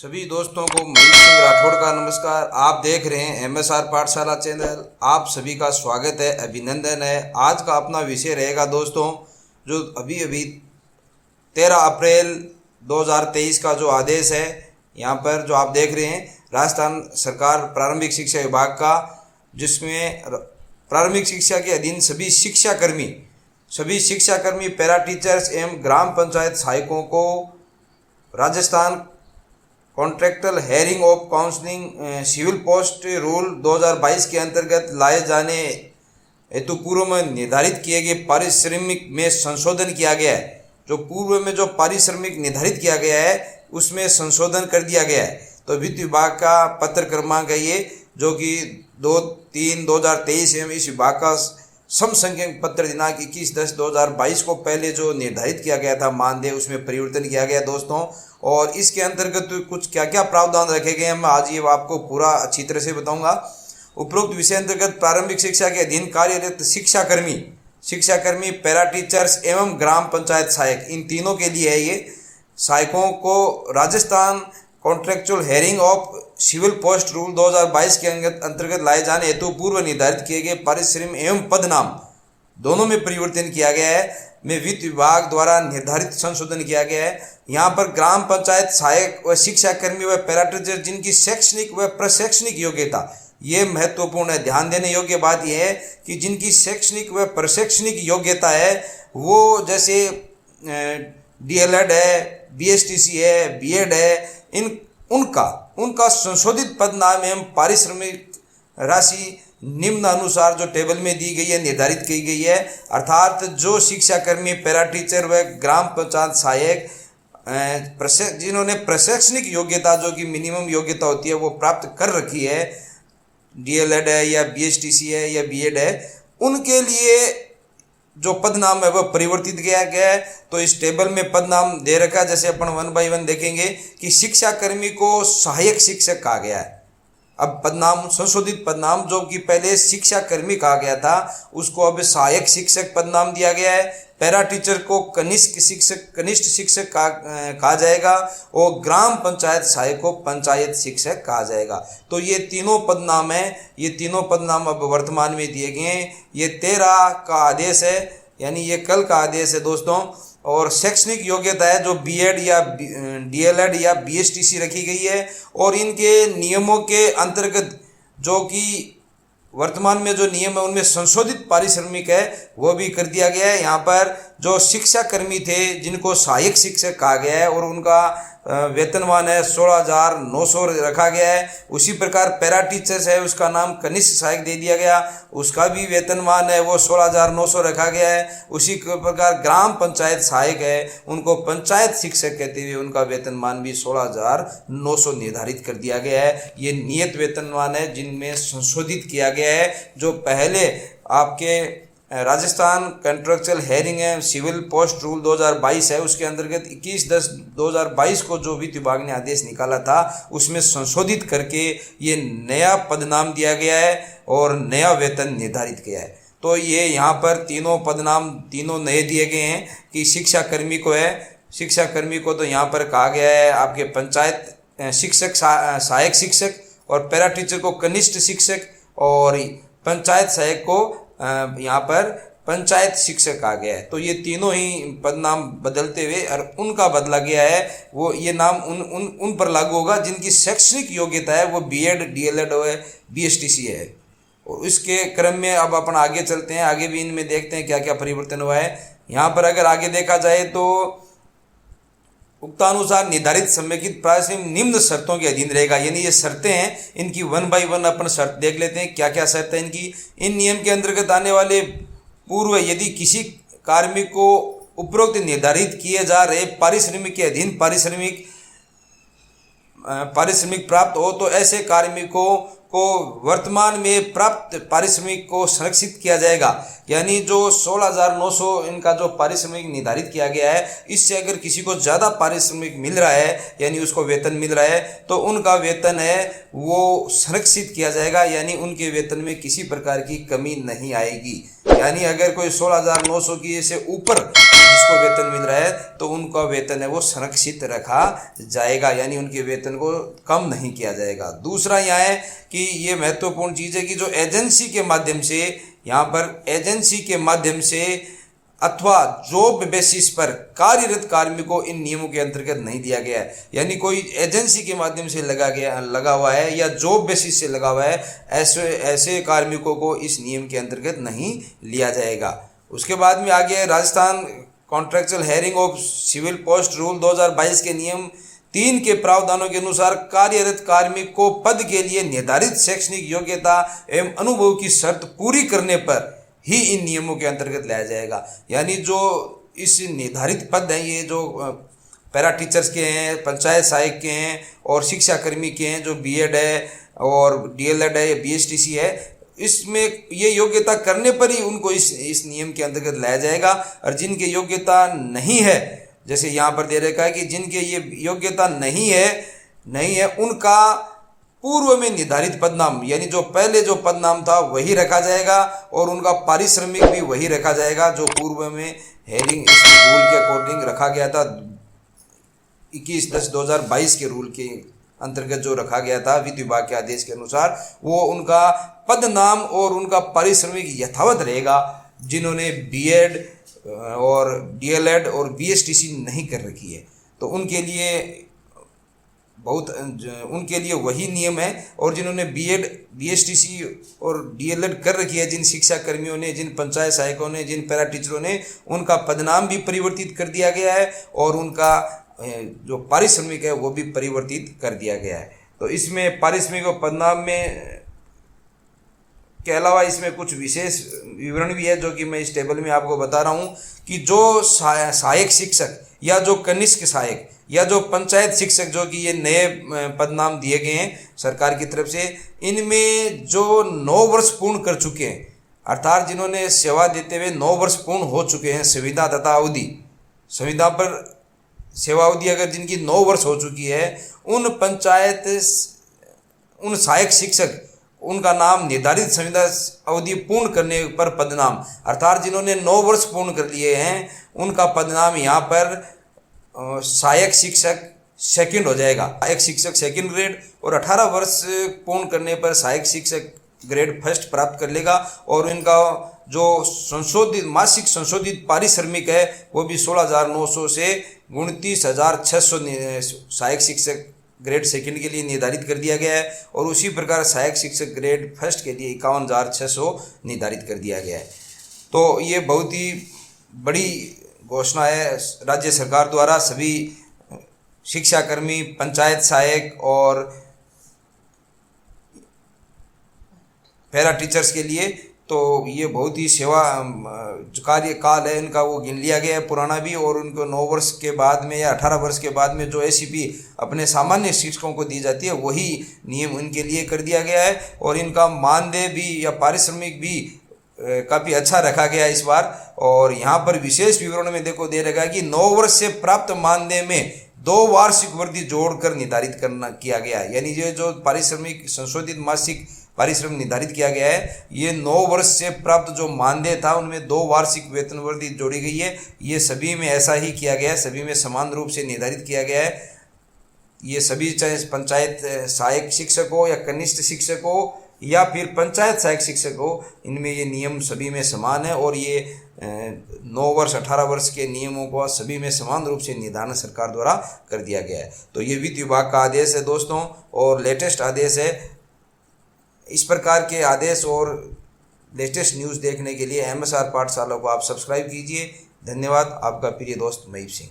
सभी दोस्तों को महेश सिंह राठौड़ का नमस्कार। आप देख रहे हैं MSR पाठशाला चैनल। आप सभी का स्वागत है, अभिनंदन है। आज का अपना विषय रहेगा दोस्तों, जो अभी 13 अप्रैल 2023 का जो आदेश है, यहाँ पर जो आप देख रहे हैं राजस्थान सरकार प्रारंभिक शिक्षा विभाग का, जिसमें प्रारंभिक शिक्षा के अधीन सभी शिक्षाकर्मी पैरा टीचर्स एवं ग्राम पंचायत सहायकों को Rajasthan contractual hiring of counselling civil post rule 2022 के अंतर्गत लाए जाने हेतु पूर्व में निर्धारित किए गए पारिश्रमिक में संशोधन किया गया है। जो पूर्व में जो पारिश्रमिक निर्धारित किया गया है उसमें संशोधन कर दिया गया है। तो वित्त विभाग का पत्र क्रमांक है ये, जो कि 2/3/2023 एवं इस विभाग का समसंख्यक पत्र दिनांक 21/10/2022 को पहले जो निर्धारित किया गया था मानदेय, उसमें परिवर्तन किया गया दोस्तों। और इसके अंतर्गत कुछ क्या क्या प्रावधान रखे गए हैं, मैं आज ये आपको पूरा अच्छी तरह से बताऊंगा। उपरोक्त विषय अंतर्गत प्रारंभिक शिक्षा के अधीन कार्यरत शिक्षाकर्मी पैरा टीचर्स एवं ग्राम पंचायत सहायक, इन तीनों के लिए है ये। सहायकों को Rajasthan contractual hiring of civil post rule 2022 के अंतर्गत लाए जाने हेतु पूर्व निर्धारित किए गए पारिश्रमिक एवं पदनाम दोनों में परिवर्तन किया गया है, में वित्त विभाग द्वारा निर्धारित संशोधन किया गया है। यहाँ पर ग्राम पंचायत सहायक व शिक्षाकर्मी व पैरा टीचर जिनकी शैक्षणिक व प्रशैक्षणिक योग्यता, ये महत्वपूर्ण है। ध्यान देने योग्य बात यह है कि जिनकी शैक्षणिक व प्रशैक्षणिक योग्यता है, वो जैसे DLED है, BSTC है, BEd है, उनका संशोधित पदनाम एवं पारिश्रमिक राशि निम्न अनुसार जो टेबल में दी गई है, निर्धारित की गई है। अर्थात जो शिक्षाकर्मी पैरा टीचर व ग्राम पंचायत सहायक जिन्होंने प्रशैक्षणिक योग्यता, जो कि मिनिमम योग्यता होती है, वो प्राप्त कर रखी है, DLED है या BSTC है या BEd है, उनके लिए जो पदनाम है वह परिवर्तित किया गया है। तो इस टेबल में पदनाम दे रखा है, जैसे अपन 1 by 1 देखेंगे कि शिक्षाकर्मी को सहायक शिक्षक कहा गया है। अब पदनाम, संशोधित पदनाम, जो कि पहले शिक्षाकर्मी कहा गया था, उसको अब सहायक शिक्षक पदनाम दिया गया है। पैरा टीचर को कनिष्ठ शिक्षक कहा जाएगा और ग्राम पंचायत सहायक को पंचायत शिक्षक कहा जाएगा। तो ये तीनों पदनाम है, ये तीनों पदनाम अब वर्तमान में दिए गए हैं। ये 13 का आदेश है, यानी ये कल का आदेश है दोस्तों। और शैक्षणिक योग्यता है जो BEd या DLED या BSTC रखी गई है। और इनके नियमों के अंतर्गत जो कि वर्तमान में जो नियम है उनमें संशोधित पारिश्रमिक है वो भी कर दिया गया है। यहाँ पर जो शिक्षाकर्मी थे जिनको सहायक शिक्षक कहा गया है और उनका वेतनमान है 16,900 रखा गया है। उसी प्रकार पैरा टीचर्स है, उसका नाम कनिष्ठ सहायक दे दिया गया, उसका भी वेतनमान है वो 16,900 रखा गया है। उसी प्रकार ग्राम पंचायत सहायक है, उनको पंचायत शिक्षक कहते हुए उनका वेतनमान भी 16,900 निर्धारित कर दिया गया है। ये नियत वेतनमान है जिनमें संशोधित किया गया है। जो पहले आपके Rajasthan contractual hiring and civil post rule 2022 है, उसके अंतर्गत 21/10/2022 को जो वित्त विभाग ने आदेश निकाला था, उसमें संशोधित करके ये नया पदनाम दिया गया है और नया वेतन निर्धारित किया है। तो ये यहाँ पर तीनों पदनाम तीनों नए दिए गए हैं कि शिक्षाकर्मी को तो यहाँ पर कहा गया है आपके पंचायत शिक्षक, सहायक शिक्षक, और पैरा टीचर को कनिष्ठ शिक्षक, और पंचायत सहायक को यहाँ पर पंचायत शिक्षक आ गया है। तो ये तीनों ही पदनाम बदलते हुए और उनका बदला गया है, वो ये नाम उन पर लागू होगा जिनकी शैक्षणिक योग्यता है वो BEd DLED है, BSTC है। और इसके क्रम में अब अपन आगे चलते हैं, आगे भी इनमें देखते हैं क्या क्या परिवर्तन हुआ है। यहाँ पर अगर आगे देखा जाए तो उक्तानुसार निर्धारित समेकित पारिश्रमिक निम्न शर्तों के अधीन रहेगा। यानी ये शर्तें हैं, इनकी 1 by 1 अपन शर्त देख लेते हैं क्या क्या शर्त है इनकी। इन नियम के अंतर्गत आने वाले पूर्व यदि किसी कार्मिक को उपरोक्त निर्धारित किए जा रहे पारिश्रमिक के अधीन पारिश्रमिक प्राप्त हो, तो ऐसे कार्मिकों को वर्तमान में प्राप्त पारिश्रमिक को संरक्षित किया जाएगा। यानी जो 16,900 इनका जो पारिश्रमिक निर्धारित किया गया है, इससे अगर किसी को ज़्यादा पारिश्रमिक मिल रहा है, यानी उसको वेतन मिल रहा है, तो उनका वेतन है वो संरक्षित किया जाएगा, यानी उनके वेतन में किसी प्रकार की कमी नहीं आएगी। यानी अगर कोई 16,900 की से ऊपर जिसको वेतन मिल रहा है तो उनका वेतन है वो संरक्षित रखा जाएगा, यानी उनके वेतन को कम नहीं किया जाएगा। दूसरा यहाँ है कि ये महत्वपूर्ण चीज़ है कि जो एजेंसी के माध्यम से, यहाँ पर एजेंसी के माध्यम से अथवा जॉब बेसिस पर कार्यरत कार्मिकों को इन नियमों के अंतर्गत नहीं दिया गया है, यानी कोई एजेंसी के माध्यम से लगा हुआ है या जॉब बेसिस से लगा हुआ है, ऐसे कार्मिकों को इस नियम के अंतर्गत नहीं लिया जाएगा। उसके बाद में आगे है Rajasthan contractual hiring of civil post rule 2022 के नियम 3 के प्रावधानों के अनुसार कार्यरत कार्मिक को पद के लिए निर्धारित शैक्षणिक योग्यता एवं अनुभव की शर्त पूरी करने पर ही इन नियमों के अंतर्गत लाया जाएगा। यानी जो इस निर्धारित पद हैं, ये जो पैरा टीचर्स के हैं, पंचायत सहायक के हैं और शिक्षाकर्मी के हैं, जो बीएड है और डीएलएड है या बीएसटीसी है, इसमें ये योग्यता करने पर ही उनको इस नियम के अंतर्गत लाया जाएगा। और जिनके योग्यता नहीं है, जैसे यहाँ पर दे रखा है कि जिनके ये योग्यता नहीं है उनका पूर्व में निर्धारित पदनाम, यानी जो पहले जो पदनाम था वही रखा जाएगा और उनका पारिश्रमिक भी वही रखा जाएगा जो पूर्व में हेयरिंग इस रूल के अकॉर्डिंग रखा गया था। 21/10/2022 के रूल के अंतर्गत जो रखा गया था वित्त विभाग के आदेश के अनुसार, वो उनका पदनाम और उनका पारिश्रमिक यथावत रहेगा जिन्होंने बीएड और डीएलएड और बीएसटीसी नहीं कर रखी है। तो उनके लिए वही नियम है। और जिन्होंने बीएड बीएसटीसी और डीएलएड कर रखी है, जिन शिक्षा कर्मियों ने, जिन पंचायत सहायकों ने, जिन पैरा टीचरों ने, उनका पदनाम भी परिवर्तित कर दिया गया है और उनका जो पारिश्रमिक है वो भी परिवर्तित कर दिया गया है। तो इसमें पारिश्रमिक और पदनाम में के अलावा इसमें कुछ विशेष विवरण भी है जो कि मैं इस टेबल में आपको बता रहा हूँ कि जो सहायक शिक्षक या जो कनिष्ठ सहायक या जो पंचायत शिक्षक, जो कि ये नए पदनाम दिए गए हैं सरकार की तरफ से, इनमें जो 9 वर्ष पूर्ण कर चुके हैं, अर्थात जिन्होंने सेवा देते हुए 9 वर्ष पूर्ण हो चुके हैं, संविदा तथा अवधि, संविदा पर सेवा अवधि अगर जिनकी 9 वर्ष हो चुकी है, उन सहायक शिक्षक, उनका नाम निर्धारित संविदा अवधि पूर्ण करने पर पदनाम, अर्थात जिन्होंने 9 वर्ष पूर्ण कर लिए हैं उनका पदनाम यहाँ पर सहायक शिक्षक सेकंड हो जाएगा। सहायक शिक्षक सेकंड ग्रेड और 18 वर्ष पूर्ण करने पर सहायक शिक्षक ग्रेड फर्स्ट प्राप्त कर लेगा। और इनका जो मासिक संशोधित पारिश्रमिक है वो भी 16,900 से 29,600 सहायक शिक्षक ग्रेड सेकंड के लिए निर्धारित कर दिया गया है। और उसी प्रकार सहायक शिक्षक ग्रेड फर्स्ट के लिए 51,600 निर्धारित कर दिया गया है। तो ये बहुत ही बड़ी घोषणा है राज्य सरकार द्वारा सभी शिक्षाकर्मी, पंचायत सहायक और पैरा टीचर्स के लिए। तो ये बहुत ही सेवा जो कार्यकाल है इनका वो गिन लिया गया है, पुराना भी, और उनको 9 वर्ष के बाद में या 18 वर्ष के बाद में जो एसीपी अपने सामान्य शिक्षकों को दी जाती है वही नियम इनके लिए कर दिया गया है। और इनका मानदेय भी या पारिश्रमिक भी काफ़ी अच्छा रखा गया इस बार। और यहाँ पर विशेष विवरण में देखो दे रखा है कि 9 वर्ष से प्राप्त मानदेय में 2 वार्षिक वृद्धि जोड़कर निर्धारित किया गया है। यानी ये जो पारिश्रमिक संशोधित मासिक पारिश्रमिक निर्धारित किया गया है, ये 9 वर्ष से प्राप्त जो मानदेय था उनमें 2 वार्षिक वेतन वृद्धि जोड़ी गई है। ये सभी में ऐसा ही किया गया है, सभी में समान रूप से निर्धारित किया गया है। ये सभी चाहे पंचायत सहायक शिक्षक हो या कनिष्ठ शिक्षक हो या फिर पंचायत सहायक शिक्षक हो, इनमें ये नियम सभी में समान है। और ये 9 वर्ष 18 वर्ष के नियमों को सभी में समान रूप से निर्धारण सरकार द्वारा कर दिया गया है। तो ये वित्त विभाग का आदेश है दोस्तों और लेटेस्ट आदेश है। इस प्रकार के आदेश और लेटेस्ट न्यूज़ देखने के लिए MSR पाठशाला को आप सब्सक्राइब कीजिए। धन्यवाद। आपका प्रिय दोस्त महीप सिंह।